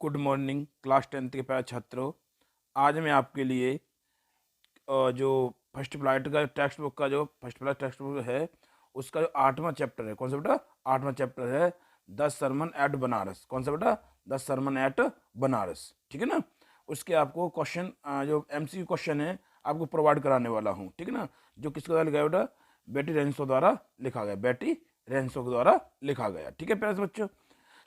Good morning class 10th के प्यारे छात्रों। आज मैं आपके लिए जो फर्स्ट फ्लाइट का टेक्स्ट बुक का जो फर्स्ट फ्लाइट टेक्स्ट बुक है उसका जो 8वां चैप्टर है। कौन सा बेटा? 8वां चैप्टर है द सरमन एट बनारस। कौन सा बेटा? The sermon at Benares. ठीक है ना। उसके आपको क्वेश्चन जो एमसीक्यू क्वेश्चन है आपको प्रोवाइड कराने वाला हूँ। ठीक है ना। जो किसके द्वारा लिखा गया बेटा? बेटी रेंसो द्वारा लिखा गया। बेटी रेंसो के द्वारा लिखा गया। ठीक है प्यारे बच्चों।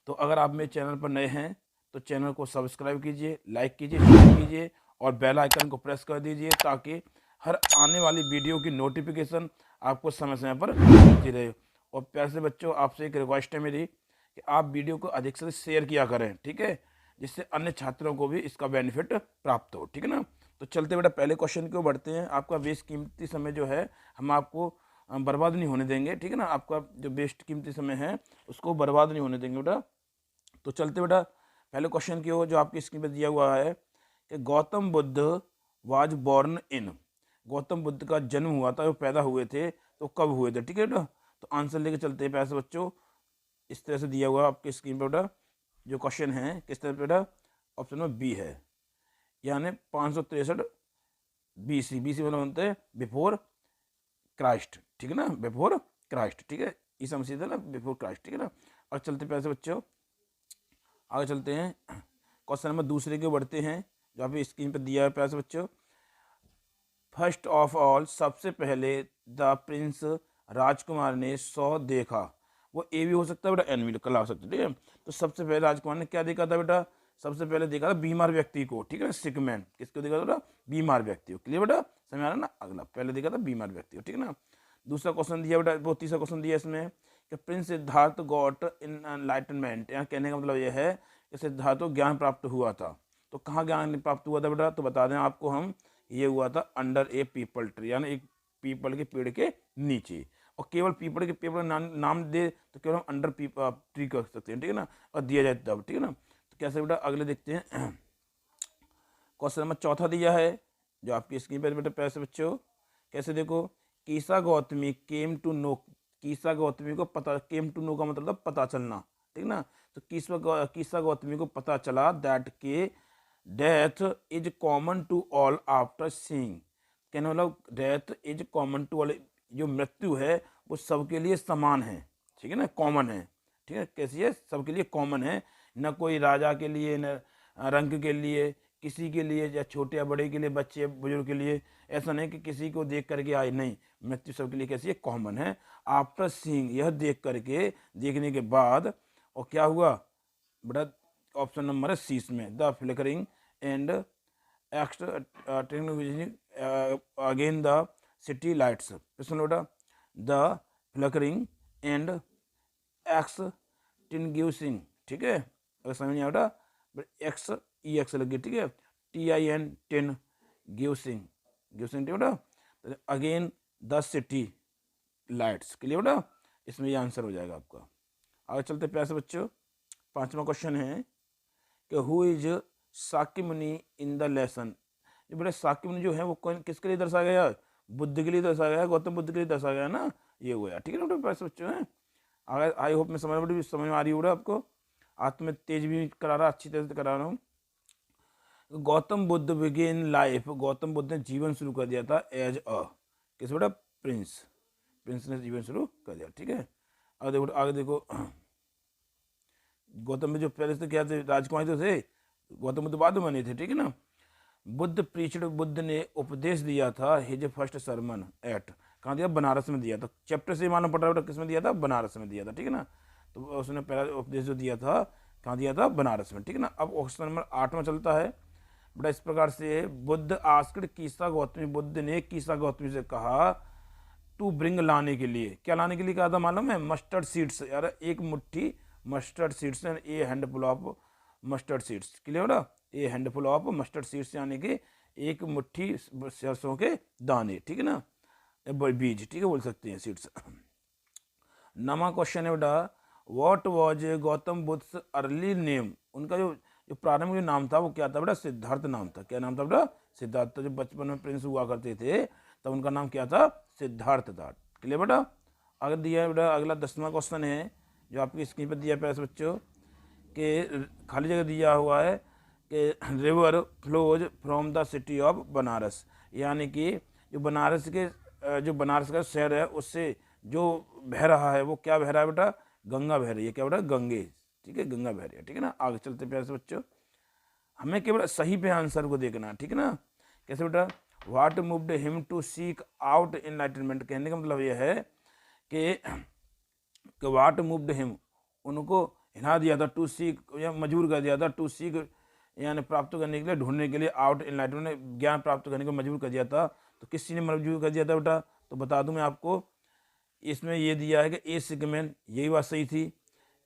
तो अगर आप मेरे चैनल पर नए हैं तो चैनल को सब्सक्राइब कीजिए, लाइक कीजिए, शेयर कीजिए और बेल आइकन को प्रेस कर दीजिए ताकि हर आने वाली वीडियो की नोटिफिकेशन आपको समय समय पर मिलती रहे। और प्यारे से बच्चों, आपसे एक रिक्वेस्ट है मेरी कि आप वीडियो को अधिक से शेयर किया करें। ठीक है, जिससे अन्य छात्रों को भी इसका बेनिफिट प्राप्त हो। ठीक है ना। तो चलते बेटा पहले क्वेश्चन की ओर बढ़ते हैं। आपका बेस्ट कीमती समय जो है हम आपको बर्बाद नहीं होने देंगे। ठीक है ना। आपका जो बेस्ट कीमती समय है उसको बर्बाद नहीं होने देंगे बेटा। तो चलते बेटा पहले क्वेश्चन की ओर, जो आपकी स्क्रीन पर दिया हुआ है कि Gautam Buddha was born in. Gautam Buddha का जन्म हुआ था, वो पैदा हुए थे तो कब हुए थे? ठीक है बेटा। तो आंसर लेके चलते हैं पैसे बच्चों। इस तरह से दिया हुआ आपकी स्क्रीन पर बेटा जो क्वेश्चन है किस तरह बेटा? ऑप्शन में बी है, यानी 563 BC। BC मतलब होते हैं बिफोर क्राइस्ट। ठीक है ना, बिफोर क्राइस्ट। ठीक है, ईसा मसीह था ना, बिफोर क्राइस्ट। ठीक है ना। और चलते पैसे बच्चों आगे चलते हैं। क्वेश्चन नंबर दूसरे के बढ़ते हैं जो अभी स्क्रीन पर दिया है प्यारे बच्चों। फर्स्ट ऑफ ऑल, सबसे पहले द प्रिंस राजकुमार ने सौ देखा। वो ए भी हो सकता है बेटा, एन भी कला हो सकता है। ठीक है। तो सबसे पहले राजकुमार ने क्या देखा था बेटा? सबसे पहले देखा था बीमार व्यक्ति को। ठीक है, सिक मैन। किसको देखा था बेटा? बीमार व्यक्ति को। क्लियर बेटा, समझ आ रहा ना। अगला पहले देखा था बीमार व्यक्ति को। ठीक है ना। दूसरा क्वेश्चन दिया बेटा, वो तीसरा क्वेश्चन दिया इसमें कि Prince Siddharth got in enlightenment. यहाँ कहने का मतलब यह है कि सिद्धार्थ को ज्ञान प्राप्त हुआ था। तो कहाँ ज्ञान प्राप्त हुआ था बेटा? तो बता दें आपको हम, ये हुआ था अंडर ए पीपल ट्री, यानी एक पीपल के पेड़ के नीचे। और केवल पीपल के पेड़ नाम दे तो केवल हम अंडर ट्री कर सकते हैं। ठीक है ना। और दिया जाए तब। ठीक है ना। तो कैसे बेटा अगले देखते हैं। क्वेश्चन नंबर चौथा दिया है जो आपकी स्क्रीन पर बेटा पैसे बच्चों। कैसे देखो, कीसा Gautami came to know. कीसा Gautami को पता, केम टू नो का मतलब पता चलना। ठीक ना। तो कीसा गौतमी को पता चला दैट के death is common to all after seeing. कहने मतलब death is common to all, जो मृत्यु है वो सबके लिए समान है। ठीक है ना, कॉमन है। ठीक है, कैसी है? सबके लिए कॉमन है। न कोई राजा के लिए, न रंग के लिए, किसी के लिए, या छोटे या बड़े के लिए, बच्चे बुजुर्ग के लिए। ऐसा नहीं कि किसी को देख करके आए, नहीं, मृत्यु सबके लिए कैसी है? कॉमन है। आफ्टर सीइंग, यह देख करके, देखने के बाद। और क्या हुआ बेटा? ऑप्शन नंबर है सी में, the flickering and again the city lights. सुन बेटा, द फ्लिकरिंग एंड एक्सटिंग्विशिंग। ठीक है, अगर समझ नहीं आया एक्स ई एक्स लगी। ठीक है, TIN 10 ग्यूसिंग। ग्यूसिंग बेटा again the city lights. Clear बेटा, इसमें ये आंसर हो जाएगा आपका। आगे चलते प्यारे बच्चों, पांचवा क्वेश्चन है कि हु इज साक्य मुनि इन द लेसन। ये बेटा साक्य मुनि जो है वो कौन, किसके लिए दर्शाया गया? बुद्ध के लिए दर्शाया गया, गौतम बुद्ध के लिए दर्शाया गया ना, ये हुआ। ठीक है ना बेटा प्यारे बच्चों हैं। अगर आई होप में समझ में आ रही होगा आपको। आज तो मैं तेज भी करा रहा, अच्छी तरह से करा रहा हूँ। गौतम बुद्ध बिगिन लाइफ, गौतम बुद्ध ने जीवन शुरू कर दिया था एज अ, किस बेटा? प्रिंस। प्रिंस ने जीवन शुरू कर दिया। ठीक है, आगे देखो गौतम बुद्ध जो पहले से क्या थे? राजकुमार तो थे, गौतम बुद्ध बाद में बने थे। ठीक है ना। बुद्ध प्रीच्ड, बुद्ध ने उपदेश दिया था हिज फर्स्ट सरमन एट, कहाँ दिया? बनारस में दिया था। चैप्टर से मालूम पड़ रहा है किस में दिया था? बनारस में दिया था। ठीक है ना। तो उसने पहला उपदेश जो दिया था कहाँ दिया था? बनारस में। ठीक है ना। अब क्वेश्चन नंबर 8 में चलता है बेटा इस प्रकार से, बुद्ध आस्क्ड कीसा गौतमी, बुद्ध ने कीसा गौतमी से कहा टू ब्रिंग, लाने के लिए। क्या लाने के लिए कहा था मालूम है? मस्टर्ड सीड्स, यार एक मुट्ठी mustard seeds, A handful of mustard seeds. Clear बेटा, ए हैंडफुल ऑफ मस्टर्ड सीड्स यानी कि एक मुट्ठी सरसों के दाने। ठीक है ना, बीज। ठीक है, बोल सकते हैं सीड्स। नमा क्वेश्चन है बेटा, what was Gautam Buddha early name. उनका जो जो प्रारंभिक जो नाम था वो क्या था बेटा? सिद्धार्थ नाम था। क्या नाम था बेटा? सिद्धार्थ। तो जब बचपन में प्रिंस हुआ करते थे तब उनका नाम क्या था? सिद्धार्थ था। क्लियर बेटा। अगर दिया है बेटा अगला 10वां क्वेश्चन है जो आपकी स्क्रीन पर दिया है प्यारे बच्चों कि खाली जगह दिया हुआ है कि river flows from the city of Banaras, यानी कि जो बनारस के जो बनारस का शहर है उससे जो बह रहा है वो क्या बह रहा है बेटा, गंगा बह रही है। क्या बेटा, गंगे, ठीक है, गंगा बह रही है। ठीक है ना, आगे चलते प्यारे से बच्चों, हमें केवल सही पे आंसर को देखना, ठीक है ना। कैसे बेटा, what moved him to seek out enlightenment, कहने का मतलब यह है कि व्हाट मूव्ड हिम, उनको हिला दिया था, टू सीक या मजबूर कर दिया था, टू सीक यानी प्राप्त करने के लिए, ढूंढने के लिए, आउट एनलाइटमेंट ज्ञान प्राप्त करने को मजबूर कर दिया था। तो किस चीज़ ने मजबूर कर दिया था बेटा, तो बता दूं मैं आपको, इसमें ये दिया है कि ए सिगमेंट, यही बात सही थी,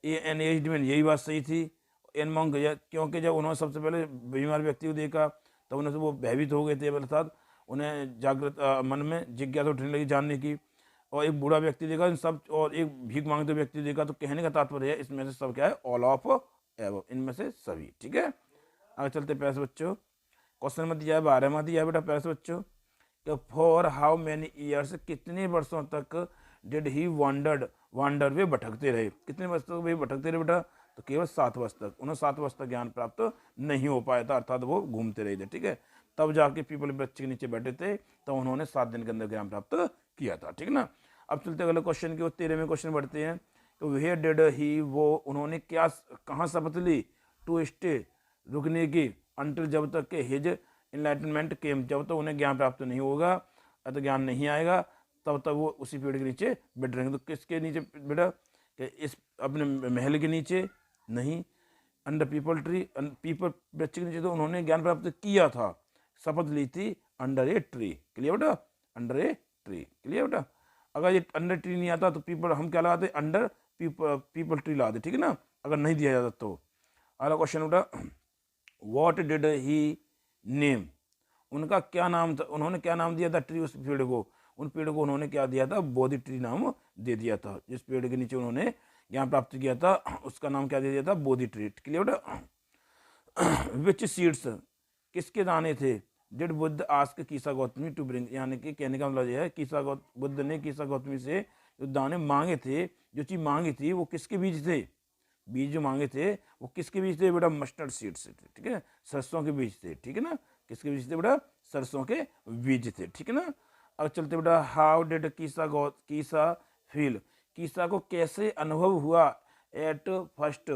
ए एन एज में यही बात सही थी, एन मॉन्ग, क्योंकि जब उन्होंने सबसे पहले बीमार व्यक्ति को देखा तब उन्हें से वो भयभीत हो गए थे, अर्थात उन्हें जागृत मन में जिज्ञासा उठने लगी जानने की। और एक बूढ़ा व्यक्ति देखा इन सब, और एक भीख मांगते व्यक्ति देखा। तो कहने का तात्पर्य है इसमें से सब क्या है, ऑल ऑफ एबव, इनमें से सभी। ठीक है, आगे चलते प्यारे बच्चों, क्वेश्चन में दिया है 12वां दिया है बेटा प्यारे बच्चों, कि फॉर हाउ मैनी ईयर्स, कितने वर्षों तक डिड ही वांडर वे भटकते रहे, कितने वर्ष तक वे भटकते रहे बेटा, तो केवल 7 वर्ष तक। उन्हें 7 वर्ष तक ज्ञान प्राप्त नहीं हो पाया था, अर्थात वो घूमते रहे थे। ठीक है, तब जाके पीपल वृक्ष के नीचे बैठे थे, तो उन्होंने 7 दिन के अंदर ज्ञान प्राप्त किया था। ठीक ना, अब चलते अगले क्वेश्चन की ओर, 13वें क्वेश्चन बढ़ते हैं। तो वेयर डिड ही, वो उन्होंने क्या, कहाँ शपथ ली, टू स्टे, रुकने की, अंटिल, जब तक के, हिज इनलाइटनमेंट केम, जब तक उन्हें ज्ञान प्राप्त नहीं होगा, तो ज्ञान नहीं आएगा, तब तक वो उसी पेड़ के नीचे बैठ रहेंगे। तो किसके नीचे बेटा, कि इस अपने महल के नीचे नहीं, अंडर पीपल ट्री, पीपल वृक्ष के नीचे तो उन्होंने ज्ञान प्राप्त किया था, शपथ ली थी, अंडर ए ट्री। क्लियर बेटा, अंडर ए ट्री। क्लियर बेटा, अगर ये अंडर ट्री नहीं आता तो पीपल, हम क्या लगाते, अंडर पीपल ट्री लगाते। ठीक है ना, अगर नहीं दिया जाता तो। अगला क्वेश्चन बेटा, व्हाट डिड ही नेम, उनका क्या नाम था, उन्होंने क्या नाम दिया था ट्री, उस पेड़ को, उन पेड़ को उन्होंने क्या दिया था, बोधि ट्री नाम दे दिया था। जिस पेड़ के नीचे उन्होंने ज्ञान प्राप्त किया था उसका नाम क्या दे दिया था, बोधि ट्री। क्लियर बेटा, विच सीड्स, किसके दाने थे, did Buddha ask Kisa Gautami to bring, यानी कि कहने का मतलब यह है, बुद्ध ने कीसा गौतमी से जो दाने मांगे थे, जो चीज मांगी थी, वो किसके बीज थे, बीज जो मांगे थे वो किसके बीज थे बेटा, मस्टर्ड सीड से थे। ठीक है, सरसों के बीज थे। ठीक है ना, किसके बीज थे बेटा, सरसों के बीज थे। ठीक है ना, अब चलते बेटा, how did Kisa feel, Kisa को कैसे अनुभव हुआ, एट फर्स्ट,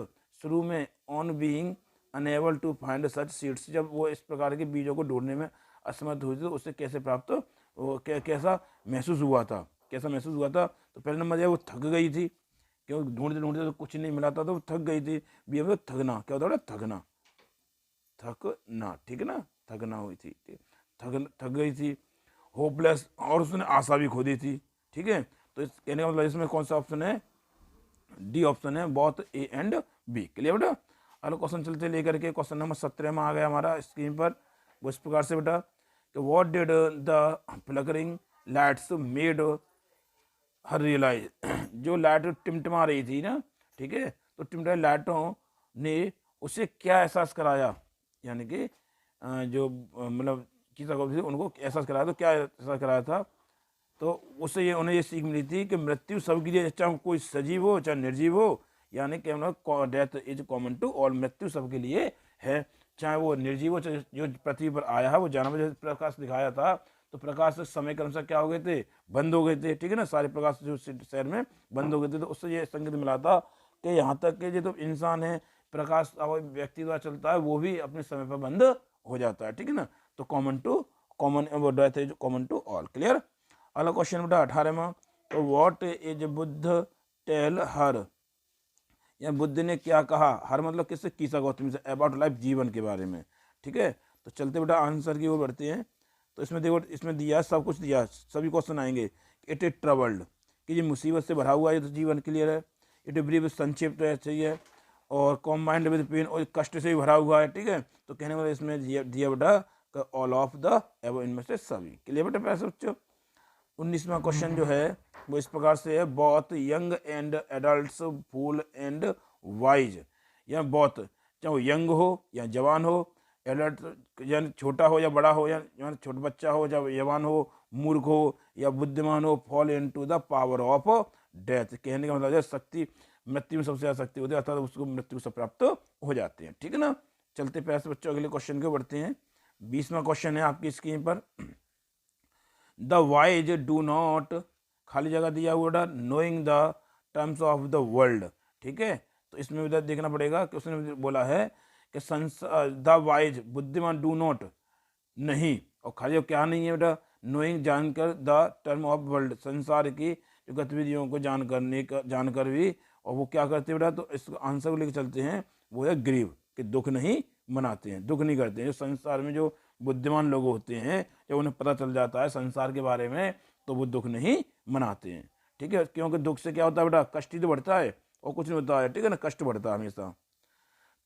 शुरू में, on being unable to find such seeds, जब वो इस प्रकार के बीजों को ढूंढने में असमर्थ हुई थी, तो उससे कैसे प्राप्त, कैसा महसूस हुआ था, कैसा महसूस हुआ था। तो पहले नंबर वो थक गई थी, क्योंकि ढूंढते ढूंढते तो कुछ नहीं मिला था, तो वो थक गई थी। बी में थकना, क्या होता है, थकना, थकना। ठीक है ना, थकना हुई थी, थक गई थी। होपलेस, और उसने आशा भी खो दी थी। ठीक है, तो इस कहने का मतलब इसमें कौन सा ऑप्शन है, डी ऑप्शन है, both A and B. Clear बेटा, अगला क्वेश्चन चलते लेकर के क्वेश्चन नंबर 17 में आ गया हमारा स्क्रीन पर। वो इस प्रकार से बेटा, कि what did the flickering lights made her realise, जो लाइट टिमटिमा रही थी ना, ठीक है, तो टिमटिमा लाइटों ने उसे क्या एहसास कराया, यानी कि जो मतलब किसी को भी उनको एहसास कराया, तो क्या एहसास कराया था, तो उससे ये उन्हें ये सीख मिली थी कि मृत्यु सबके लिए, चाहे कोई सजीव हो चाहे निर्जीव हो, यानी कि death is common to all, मृत्यु सबके लिए है, चाहे वो निर्जीव हो चाहे जो पृथ्वी पर आया है वो जानवर। जैसे प्रकाश दिखाया था, तो प्रकाश समय के अनुसार क्या हो गए थे, बंद हो गए थे। ठीक है ना, सारे प्रकाश जो शहर में बंद हो गए थे, तो उससे ये संकेत मिला था कि यहाँ तक कि जो तो इंसान है, प्रकाश व्यक्ति द्वारा चलता है, वो भी अपने समय पर बंद हो जाता है। ठीक है ना, तो कॉमन वो death is common to all. Clear, अगला क्वेश्चन बेटा 18वां, तो what is Buddha tell her, या बुद्ध ने क्या कहा, हर मतलब किससे, कीसा गौतमी से, अबाउट लाइफ, जीवन के बारे में। ठीक है, तो चलते बेटा आंसर की ओर बढ़ते हैं। तो इसमें देखो, इसमें दिया सब कुछ दिया, सभी क्वेश्चन आएंगे। इट इज ट्रबल्ड, कि ये मुसीबत से भरा हुआ है, तो जीवन क्लियर है। इट ब्रीव, संक्षिप्त है, सही है। और कॉम्बाइंड विद पेन, और कष्ट से भी भरा हुआ है। ठीक है, तो कहने वाला इसमें दिया बेटा ऑल ऑफ द एबव, इनमें से सभी। क्लियर बेटा पैसे बच्चों। 19वां क्वेश्चन जो है वो इस प्रकार से है, बहुत young and adults fool and wise, या बहुत, चाहे वो यंग हो या जवान हो, एडल्ट यानी छोटा हो या बड़ा हो, या छोटा बच्चा हो या जवान हो, मूर्ख हो या बुद्धिमान हो, fall into the power of death. कहने का मतलब है शक्ति, मृत्यु में सबसे ज़्यादा शक्ति होती है, अर्थात उसको मृत्यु से प्राप्त हो जाते हैं। ठीक है ना। चलते प्यार से बच्चों अगले क्वेश्चन को बढ़ते हैं। 20वां क्वेश्चन है आपकी स्क्रीन पर। द वाइज डू नॉट, खाली जगह दिया हुआ, knowing the terms of the world. ठीक है, तो इसमें भी देखना पड़ेगा कि उसने बोला है कि द वाइज, बुद्धिमान, डू नॉट, नहीं, और खाली क्या नहीं है बेटा, नोइंग, जानकर, द टर्म ऑफ वर्ल्ड, संसार की जो गतिविधियों को जानकर भी, और वो क्या करते हैं बेटा, तो इस आंसर को लेकर चलते हैं, वो है ग्रीव, कि दुख नहीं मनाते हैं, दुख नहीं करते हैं। जो संसार में जो बुद्धिमान लोग होते हैं, जब उन्हें पता चल जाता है संसार के बारे में, तो वो दुख नहीं मनाते हैं। ठीक है, क्योंकि दुख से क्या होता है बेटा, कष्ट ही तो बढ़ता है और कुछ नहीं होता है। ठीक है ना, कष्ट बढ़ता है हमेशा।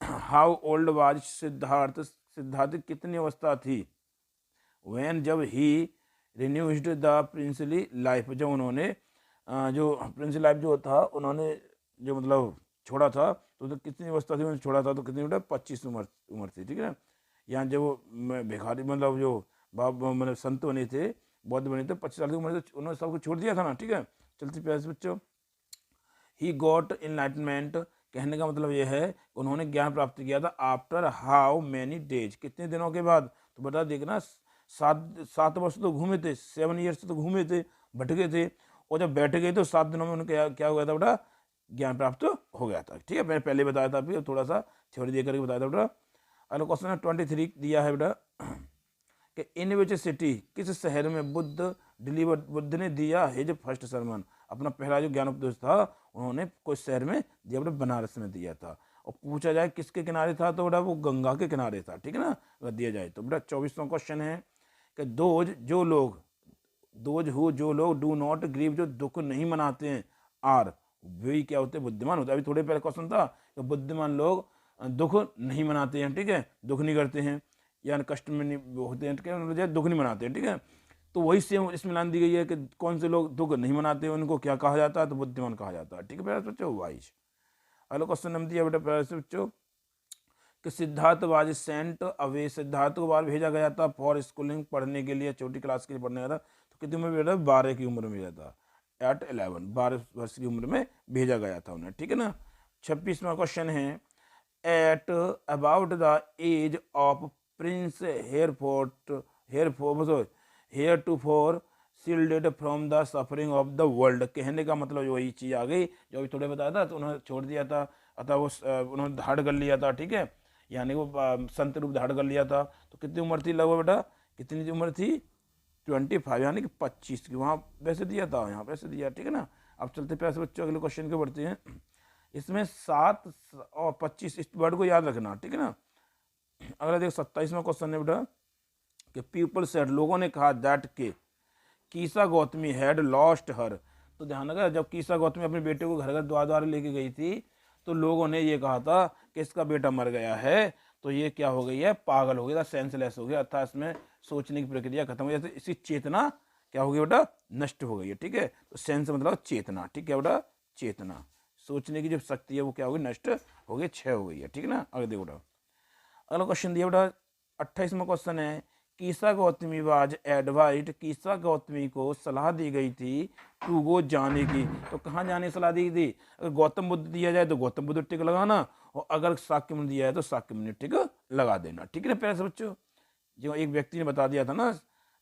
How old was Siddharth, Siddharth कितनी अवस्था थी, वैन, जब ही रिन्यूड द प्रिंसली लाइफ, जब उन्होंने जो प्रिंसली लाइफ जो था उन्होंने जो मतलब छोड़ा था, तो कितनी अवस्था थी उन्होंने छोड़ा था, तो कितनी बेटा 25 उम्र थी। ठीक है ना, यहाँ जब वो भिखारी मतलब जो बाब मतलब संत बने थे, बौद्ध बने थे, 25 साल की उम्र से उन्होंने सबको छोड़ दिया था ना। ठीक है, चलते प्यारे बच्चों, ही गॉट इनलाइटमेंट, कहने का मतलब यह है उन्होंने ज्ञान प्राप्त किया था। आफ्टर हाउ मैनी डेज, कितने दिनों के बाद, तो बता देखना 7 वर्ष तो घूमे थे, 7 ईयर्स तो घूमे थे, भटके थे, और जब बैठ गए तो 7 दिनों में उन्हें क्या हो गया था बेटा, ज्ञान प्राप्त हो गया था। ठीक है, मैंने पहले बताया था, अभी थोड़ा सा थ्योरी दे करके बताया था बेटा। अगला क्वेश्चन है 23 दिया है बेटा, कि इन विच सिटी, किस शहर में बुद्ध ने दिया हिज फर्स्ट सरमन, अपना पहला जो ज्ञान उपदेश था उन्होंने कुछ शहर में दिया बेटा, बनारस में दिया था। और पूछा जाए किसके किनारे था, तो बेटा वो गंगा के किनारे था। ठीक है ना, अगर दिया जाए तो बेटा 24वां क्वेश्चन है कि दोज हु, जो लोग, डू नॉट ग्रीव, जो दुख नहीं मनाते हैं, आर, वही क्या होते हैं, बुद्धिमान होते हैं। अभी थोड़े पहले क्वेश्चन था कि बुद्धिमान लोग दुख नहीं मनाते हैं। ठीक है, दुख नहीं करते हैं, यानी कष्ट में नहीं होते हैं, ठीक है, दुख नहीं मनाते हैं। ठीक है, तो वही सेम इसमें लान दी गई है कि कौन से लोग दुख नहीं मनाते हैं उनको क्या कहा जाता है, तो बुद्धिमान कहा जाता है। ठीक है प्यारे बच्चों, वाइज। अगला क्वेश्चन नंबर दिया बेटा प्यारे बच्चों, कि Siddharth was sent away, Siddharth को बाहर भेजा गया था फॉर स्कूलिंग, पढ़ने के लिए, छोटी क्लास के लिए पढ़ने गया था। तो कितनी उम्र में भेजा, 12 की उम्र में भेजा था, एट 11, 12 वर्ष की उम्र में भेजा गया था उन्हें। ठीक है ना। 26वां क्वेश्चन है, at about the age of prince heretofore shielded from the suffering of the world, कहने का मतलब वही चीज़ आ गई जो अभी थोड़े बताया था, तो उन्होंने छोड़ दिया था, अतः वो उन्होंने धाड़ कर लिया था। ठीक है, यानी वो संत रूप धाड़ कर लिया था। तो कितनी उम्र थी लगभग बेटा, कितनी उम्र थी, 25, यानी कि 25 की, वहाँ वैसे दिया था, यहाँ वैसे दिया। ठीक है ना। अब चलते पैसे बच्चों अगले क्वेश्चन के बढ़ते हैं। इसमें 7 और 25 इस वर्ड को याद रखना। ठीक है ना। अगला देख 27वां क्वेश्चन है बेटा, कि पीपल सेड, लोगों ने कहा, दैट के कीसा गौतमी हैड लॉस्ट हर, तो ध्यान रखा, जब कीसा गौतमी अपने बेटे को घर घर द्वार द्वार लेके गई थी, तो लोगों ने ये कहा था कि इसका बेटा मर गया है, तो ये क्या हो गई है, पागल हो गया, सेंसलेस हो गया, अर्थात इसमें सोचने की प्रक्रिया खत्म हो गई, इसकी चेतना क्या हो गई बेटा, नष्ट हो गई है। ठीक है, तो सेंस मतलब चेतना। ठीक है बेटा, चेतना, सोचने की जो शक्ति है वो क्या हो गई, नष्ट हो गई, क्षय हो गई है। ठीक है ना। अगले देखो बेटा, अगला क्वेश्चन दिया बेटा 28वां क्वेश्चन है, कीसा गौतमी वाज एडवाइड, कीसा गौतमी को सलाह दी गई थी टू गो, जाने की, तो कहाँ जाने की सलाह दी गई थी, अगर गौतम बुद्ध दिया जाए तो गौतम बुद्ध टिक लगाना, और अगर शाक्य मुनि दिया है तो शाक्य मुनि टिक लगा देना। ठीक है ना प्यारे बच्चों, जो एक व्यक्ति ने बता दिया था ना,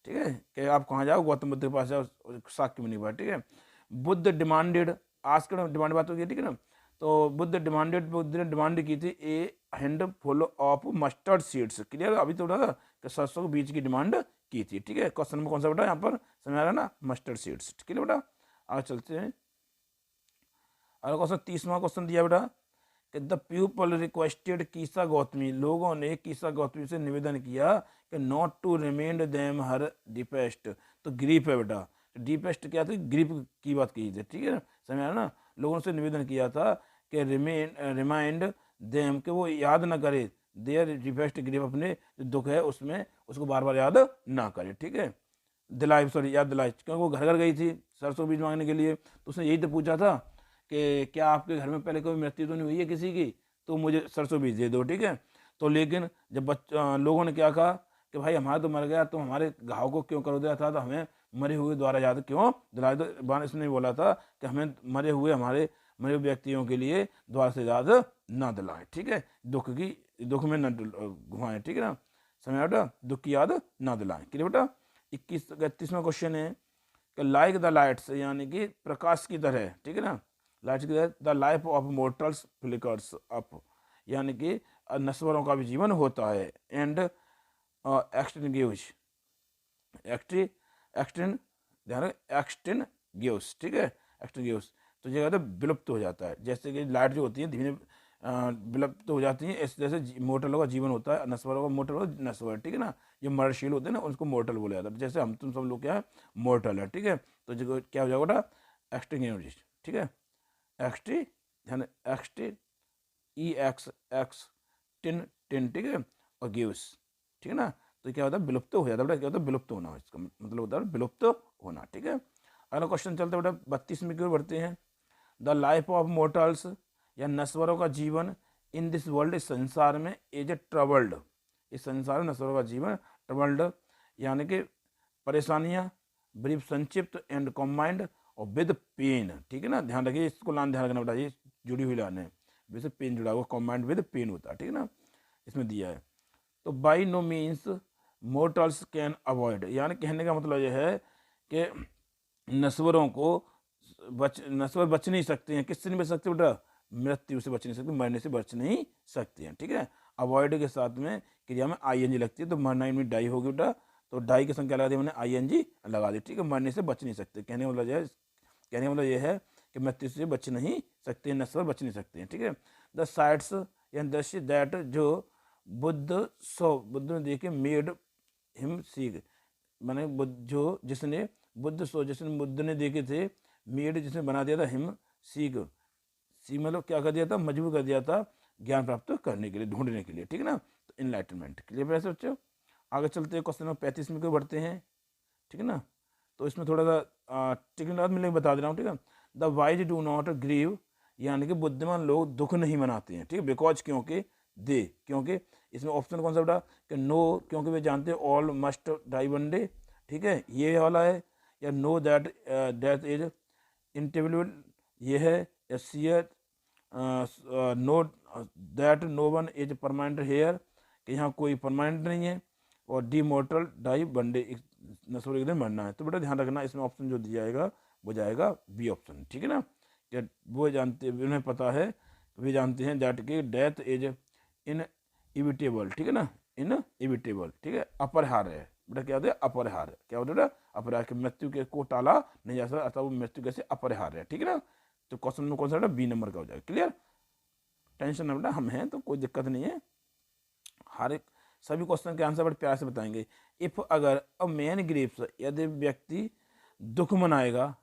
ठीक है, कि आप कहाँ जाओ, गौतम बुद्ध के पास जाओ, शाक्य मुनि के पास। ठीक है, बुद्ध डिमांडेड, आज का डिमांड बात होगी। ठीक है ना, तो बुद्ध ने डिमांड की थी a handful of mustard seeds, clear, अभी थोड़ा कि सरसों के बीज की डिमांड की थी। ठीक है, क्वेश्चन में कौन सा बेटा, यहाँ पर समझ आ रहा है ना, मस्टर्ड सीड्स। ठीक है बेटा, आगे चलते हैं। अगला क्वेश्चन 30वां क्वेश्चन दिया बेटा, कि the people requested Kisa Gautami, लोगों ने कीसा गौतमी से निवेदन किया कि not to remind them her deepest, तो ग्रीप है बेटा, डीपेस्ट क्या थी, ग्रीप की बात की थी। ठीक है, समझ आ रहा ना, लोगों से निवेदन किया था कि रिमाइंड देम, कि वो याद ना करे, देयर डीपेस्ट ग्रीप, अपने जो दुख है उसमें उसको बार बार याद ना करे। ठीक है, याद दिलाई, क्योंकि वो घर घर गई थी सरसों बीज मांगने के लिए, तो उसने यही तो पूछा था कि क्या आपके घर में पहले कोई मृत्यु तो नहीं हुई है किसी की, तो मुझे सरसों बीज दे दो। ठीक है, तो लेकिन जब लोगों ने क्या कहा कि भाई हमारा तो मर गया, तो हमारे घाव को क्यों करो दिया था, तो हमें मरे हुए द्वारा याद क्यों दिला दो। इसने बोला था कि हमें मरे हुए हमारे मरे व्यक्तियों के लिए द्वार से याद ना दिलाएं, ठीक है, दुख में न घुमाएं, ठीक है ना, समय बेटा दुख की याद ना दिलाएं। क्लियर बेटा। 31वां क्वेश्चन है कि लाइक द लाइट्स, यानी कि प्रकाश की तरह, ठीक है ना, लाइट्स की तरह the life of mortals flickers up, यानी कि नश्वरों का भी जीवन होता है, एंड एक्सटिंग्विश एक्सटी एक्सटिन ध्यान एक्सटिन गिव्स, ठीक है, एक्सटिन गिव्स, तो ये कहते हैं विलुप्त हो जाता है। जैसे कि लाइट जो होती है धीरे विलुप्त हो जाती है, इस तरह से मोर्टलों का जीवन होता है, नश्वरों का मोर्टल होता है, नश्वर, ठीक है ना, जो मरशील होते हैं ना उनको मोर्टल बोला जाता है। जैसे हम तुम सब लोग क्या है मोर्टल है, ठीक है, तो जो क्या हो जाएगा बेटा एक्सटिंग्विश, ठीक है, एक्सटी ध्यान एक्सटी ई एक्स टिन टिन, ठीक है, और गिव्स, ठीक है ना, तो क्या होता है विलुप्त हो जाता है बेटा, क्या होता है विलुप्त होना, इसका मतलब होता है विलुप्त होना, ठीक है। अगला क्वेश्चन चलते बेटा 32 में की ओर बढ़ते हैं। द लाइफ ऑफ मोर्टल्स, या नश्वरों का जीवन, इन दिस वर्ल्ड, इस संसार में, इज ए ट्रबल्ड, इस संसार में नश्वरों का जीवन ट्रबल्ड, यानी कि परेशानियां, ब्रीफ संक्षिप्त, एंड कॉम्बाइंड और विद पेन, ठीक है ना, ध्यान रखिए, इसको लान ध्यान रखना बेटा, ये जुड़ी हुई लान है, वैसे पेन जुड़ा हुआ, कॉम्बाइंड विद पेन होता है, ठीक है ना, इसमें दिया है। तो by no means mortals can avoid, यानी कहने का मतलब यह है कि नश्वरों को नश्वर बच नहीं सकते हैं, किससे नहीं बच सकते बेटा, मृत्यु से बच नहीं सकते, मरने से बच नहीं सकते हैं, ठीक है। अवॉइड के साथ में क्रिया में आईएनजी लगती है, तो मरना इनमें डाई होगी बेटा, तो डाई की संख्या लगा दी मैंने, आईएनजी लगा दी, ठीक है, मरने से बच नहीं सकते, कहने का मतलब यह है कि मृत्यु से बच नहीं सकते, नश्वर बच नहीं सकते हैं, ठीक है। द साइट्स या दृश्य दैट जो बुद्ध ने देखे मेड हिम सीख, माने जिसने बुद्ध ने देखे थे, मेड जिसने बना दिया था, हिम सीख, सी मतलब क्या कर दिया था, मजबूर कर दिया था ज्ञान प्राप्त करने के लिए, ढूंढने के लिए, ठीक है ना, तो इनलाइटनमेंट। क्लियर है बच्चों। आगे चलते हैं क्वेश्चन नंबर 35 में क्यों बढ़ते हैं, ठीक है ना, तो इसमें थोड़ा सा टेक्निकल मिलने बता दे रहा हूँ, ठीक है। The wise do not grieve, यानी कि बुद्धिमान लोग दुख नहीं मनाते हैं, ठीक है, बिकॉज क्योंकि इसमें ऑप्शन कौन सा बेटा कि नो, क्योंकि वे जानते हैं all must die one day, ठीक है, ये वाला है, या know that death is inevitable, ये है, या seer know that no one is permanent here, कि यहाँ कोई परमानेंट नहीं है, और the mortal die one day, नश्वर एक दिन मरना है। तो बेटा ध्यान रखना, इसमें ऑप्शन जो दिया जाएगा वो जाएगा बी ऑप्शन, ठीक है ना, कि वो जानते, उन्हें पता है, वे जानते हैं दैट की डेथ इज इन इविटेबल, ठीक है ना, इन इविटेबल, ठीक है, अपरिहार्य है बेटा, क्या होता है अपरिहार्य, क्या होता है बेटा अपरिहार्य, कि मृत्यु के को टाला नहीं जा सकता, अतः वो मृत्यु कैसे अपरिहार्य है, ठीक है ना। तो क्वेश्चन में कौन सा बेटा बी नंबर का हो जाएगा। क्लियर, टेंशन ना बेटा, हम हैं तो कोई दिक्कत नहीं है, हर एक सभी क्वेश्चन के आंसर बड़े प्यार से बताएंगे। इफ अगर अ मैन ग्रीव्स, यदि व्यक्ति दुख मनाएगा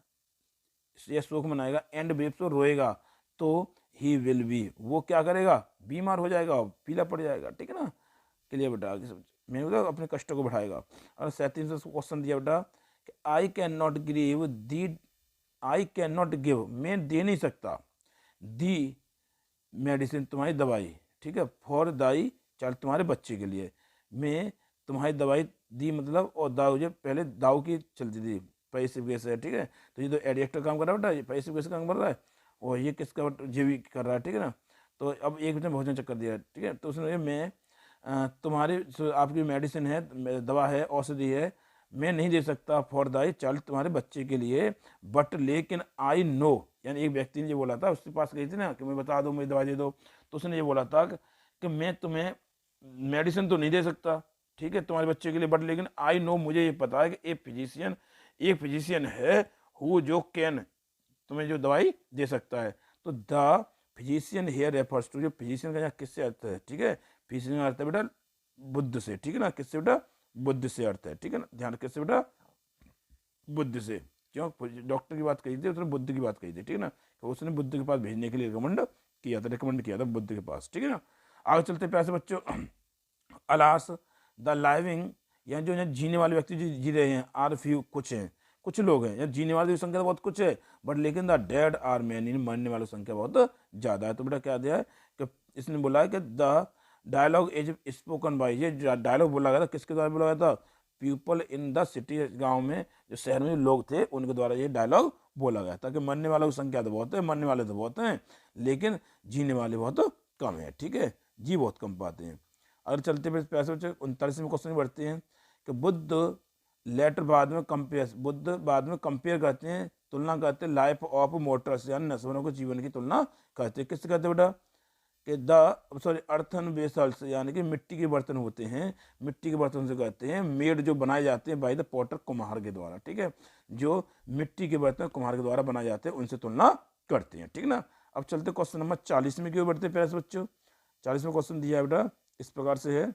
या शोक मनाएगा, एंड वेव्स तो रोएगा, तो ही विल बी, वो क्या करेगा, बीमार हो जाएगा, पीला पड़ जाएगा, ठीक है ना। क्लियर बेटा, आगे समझ, मैंने बोला अपने कष्टों को बढ़ाएगा। और 37 क्वेश्चन दिया बेटा कि I can not give the, I can not give, मैं दे नहीं सकता, दी मेडिसिन तुम्हारी दवाई, ठीक है, फॉर दाई चाइल्ड, तुम्हारे बच्चे के लिए, मैं तुम्हारी दवाई दी, मतलब, और दाऊ जो पहले दाऊ की चलती थी, पैसिव वेस है, ठीक है, तो ये तो एडिएक्टर काम कर रहा है बेटा, ये पैसिव वेस काम कर रहा है, और ये किसका जीवी कर रहा है, ठीक है ना। तो अब एक में भोजन चक्कर दिया, ठीक है, तो उसने मैं तुम्हारी आपकी मेडिसिन है, दवा है, औषधि है, मैं नहीं दे सकता फॉर दाई चाइल्ड, तुम्हारे बच्चे के लिए, बट लेकिन आई नो, यानी एक व्यक्ति ने ये बोला था, उसके पास गई थी ना कि मैं बता दूं, मुझे दवाई दे दो, तो उसने ये बोला था कि मैं तुम्हें मेडिसिन तो नहीं दे सकता, ठीक है, तुम्हारे बच्चे के लिए, बट लेकिन आई नो, मुझे ये पता है कि एक फिजिशियन है हु जो कैन, तुम्हें जो दवाई दे सकता है। तो the physician here refers to, जो फिजिशियन का यहाँ किससे अर्थ है, ठीक है, फिजिशियन का अर्थ है बेटा बुद्ध से, ठीक है ना, किससे बेटा बुद्ध से अर्थ है, ठीक है ना, ध्यान, किससे बेटा बुद्ध से, क्यों डॉक्टर की बात कही थी, उसने बुद्ध की बात कही थी, ठीक है ना, तो उसने बुद्ध के पास भेजने के लिए रिकमेंड किया था बुद्ध के पास, ठीक है ना। आगे चलते प्यासे बच्चों, अलास द लाइविंग, या जो जीने वाले व्यक्ति जो जी रहे हैं, आर फ्यू, कुछ हैं, कुछ लोग हैं, या जीने वालों की संख्या बहुत कुछ है, बट लेकिन द डेड आर मैनी, मरने वालों की संख्या बहुत ज़्यादा है। तो बेटा क्या दिया है कि इसने बोला है कि the dialogue is spoken by, ये डायलॉग बोला गया था, किसके द्वारा बोला गया था, पीपल इन द सिटी, गांव में जो शहर में जो लोग थे उनके द्वारा ये डायलॉग बोला गया, ताकि मरने वालों की संख्या तो बहुत है, मरने वाले तो बहुत हैं, लेकिन जीने वाले बहुत कम है। ठीक है, जी बहुत कम पाते हैं। अगर चलते फिर 39वें क्वेश्चन बढ़ते हैं कि बुद्ध लेटर बाद में कंपेयर, बुद्ध बाद में कंपेयर करते हैं, तुलना करते हैं लाइफ ऑफ मोटर्स यानी नस्वानों के जीवन की तुलना करते हैं। किससे करते हैं बेटा? कि अर्थन वेसल्स यानी कि मिट्टी के बर्तन होते हैं, मिट्टी के बर्तन से कहते हैं मेड, जो बनाए जाते हैं बाय द पॉटर, कुम्हार के द्वारा। ठीक है, जो मिट्टी के बर्तन कुम्हार के द्वारा बनाए जाते हैं उनसे तुलना करते हैं। ठीक ना, अब चलते क्वेश्चन नंबर 40 में, क्यों बढ़ते हैं प्यारे बच्चों। 40वां क्वेश्चन दिया है बेटा, इस प्रकार से है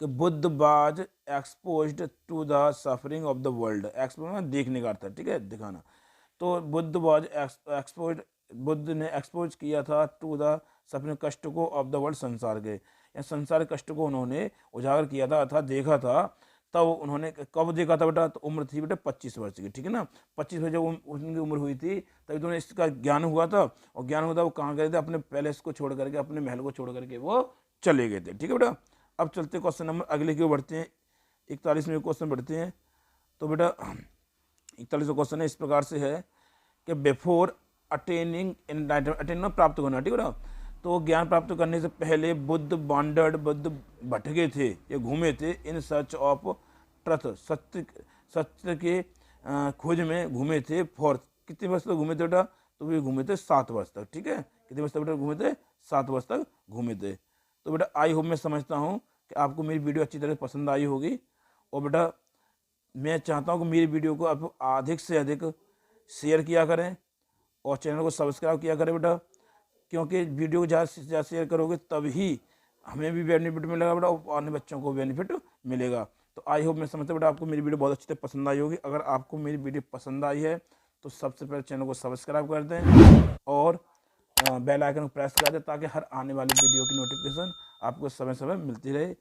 कि Buddha was exposed to the suffering of the world. Expose देखने का अर्थ है, ठीक है, दिखाना। तो बुद्ध बाज एक्सपोज, बुद्ध ने एक्सपोज किया था टू द सफरिंग, कष्ट को, ऑफ द वर्ल्ड, संसार के, या संसार के कष्ट को उन्होंने उजागर किया था अर्थात देखा था। तब उन्होंने कब देखा था बेटा? तो उम्र थी बेटा 25 वर्ष की। ठीक है ना, 25 वर्ष जब उनकी उम्र हुई थी तभी तो उन्हें इसका ज्ञान हुआ था। और ज्ञान हुआ था, वो कहाँ गए थे? अपने पैलेस को छोड़ करके, अपने महल को छोड़ करके वो चले गए थे। ठीक है बेटा, अब चलते क्वेश्चन नंबर अगले की ओर बढ़ते हैं, 41वें क्वेश्चन बढ़ते हैं। तो बेटा 41वां क्वेश्चन है, इस प्रकार से है कि बिफोर अटेनिंग एनलाइटमेंट, अटेन प्राप्त करना, ठीक है बेटा, तो ज्ञान प्राप्त करने से पहले बुद्ध वांडर्ड, बुद्ध भटके थे या घूमे थे, इन सर्च ऑफ ट्रथ, सत्य, सत्य के खोज में घूमे थे। फॉर कितने वर्ष तक घूमे थे बेटा? तो वे घूमे थे 7 वर्ष तक। ठीक है, कितने वर्ष तक बेटा घूमे थे? 7 वर्ष तक घूमे थे। तो बेटा आई होप, मैं समझता हूँ कि आपको मेरी वीडियो अच्छी तरह पसंद आई होगी। और बेटा मैं चाहता हूँ कि मेरी वीडियो को आप अधिक से अधिक शेयर किया करें और चैनल को सब्सक्राइब किया करें बेटा, क्योंकि वीडियो को ज़्यादा से ज़्यादा शेयर करोगे तभी हमें भी बेनिफिट मिलेगा बेटा और अन्य बच्चों को बेनिफिट मिलेगा। तो आई होप, मैं समझता हूँ बेटा आपको मेरी वीडियो बहुत अच्छी तरह पसंद आई होगी। अगर आपको मेरी वीडियो पसंद आई है तो सबसे पहले चैनल को सब्सक्राइब कर दें और बेल आइकन को प्रेस कर दें, ताकि हर आने वाली वीडियो की नोटिफिकेशन आपको समय समय मिलती रहे।